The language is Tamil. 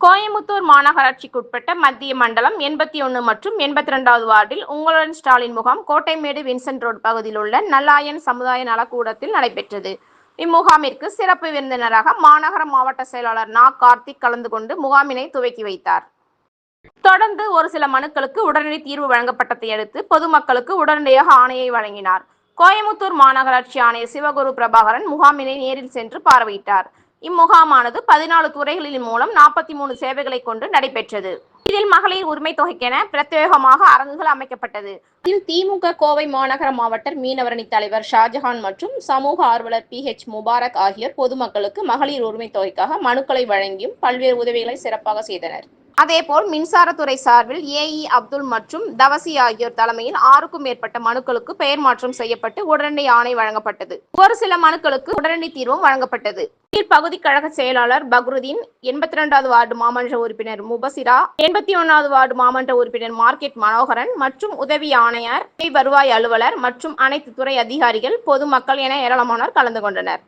கோயமுத்தூர் மாநகராட்சிக்குட்பட்ட மத்திய மண்டலம் 81 மற்றும் 82வது வார்டில் உங்களுடன் ஸ்டாலின் முகாம் கோட்டைமேடு வின்சென்ட் ரோடு பகுதியில் உள்ள நல்லாயன் சமுதாய நலக்கூடத்தில் நடைபெற்றது. இம்முகாமிற்கு சிறப்பு விருந்தினராக மாநகர மாவட்ட செயலாளர் நா. கார்த்திக் கலந்து கொண்டு முகாமினை துவக்கி வைத்தார். தொடர்ந்து ஒரு சில மனுக்களுக்கு உடனடி தீர்வு வழங்கப்பட்டதை அடுத்து பொதுமக்களுக்கு உடனடியாக ஆணையை வழங்கினார். கோயமுத்தூர் மாநகராட்சி ஆணையர் சிவகுரு பிரபாகரன் முகாமினை நேரில் சென்று பார்வையிட்டார். இம்முகாமானது 14 துறைகளின் மூலம் 43 சேவைகளை கொண்டு நடைபெற்றது. இதில் மகளிர் உரிமை தொகைக்கென பிரத்யேகமாக அரங்குகள் அமைக்கப்பட்டது. இதில் திமுக கோவை மாநகர மாவட்ட மீனவரணி தலைவர் ஷாஜஹான் மற்றும் சமூக ஆர்வலர் PH முபாரக் ஆகியோர் பொதுமக்களுக்கு மகளிர் உரிமை தொகைக்காக மனுக்களை வழங்கியும் பல்வேறு உதவிகளை சிறப்பாக செய்தனர். அதேபோல் மின்சாரத்துறை சார்பில் AE அப்துல் மற்றும் தவசி ஆகியோர் தலைமையில் 6க்கும் மேற்பட்ட மனுக்களுக்கு பெயர் மாற்றம் செய்யப்பட்டு உடனடி ஆணை வழங்கப்பட்டது. ஒரு சில மனுக்களுக்கு உடனடி தீர்வும் வழங்கப்பட்டது. இதில் பகுதி கழக செயலாளர் பக்ருதீன், 82வது வார்டு மாமன்ற உறுப்பினர் முபசிரா, 81வது வார்டு மாமன்ற உறுப்பினர் மார்க்கெட் மனோகரன் மற்றும் உதவி ஆணையர், வருவாய் அலுவலர் மற்றும் அனைத்து துறை அதிகாரிகள், பொதுமக்கள் என ஏராளமானோர் கலந்து கொண்டனர்.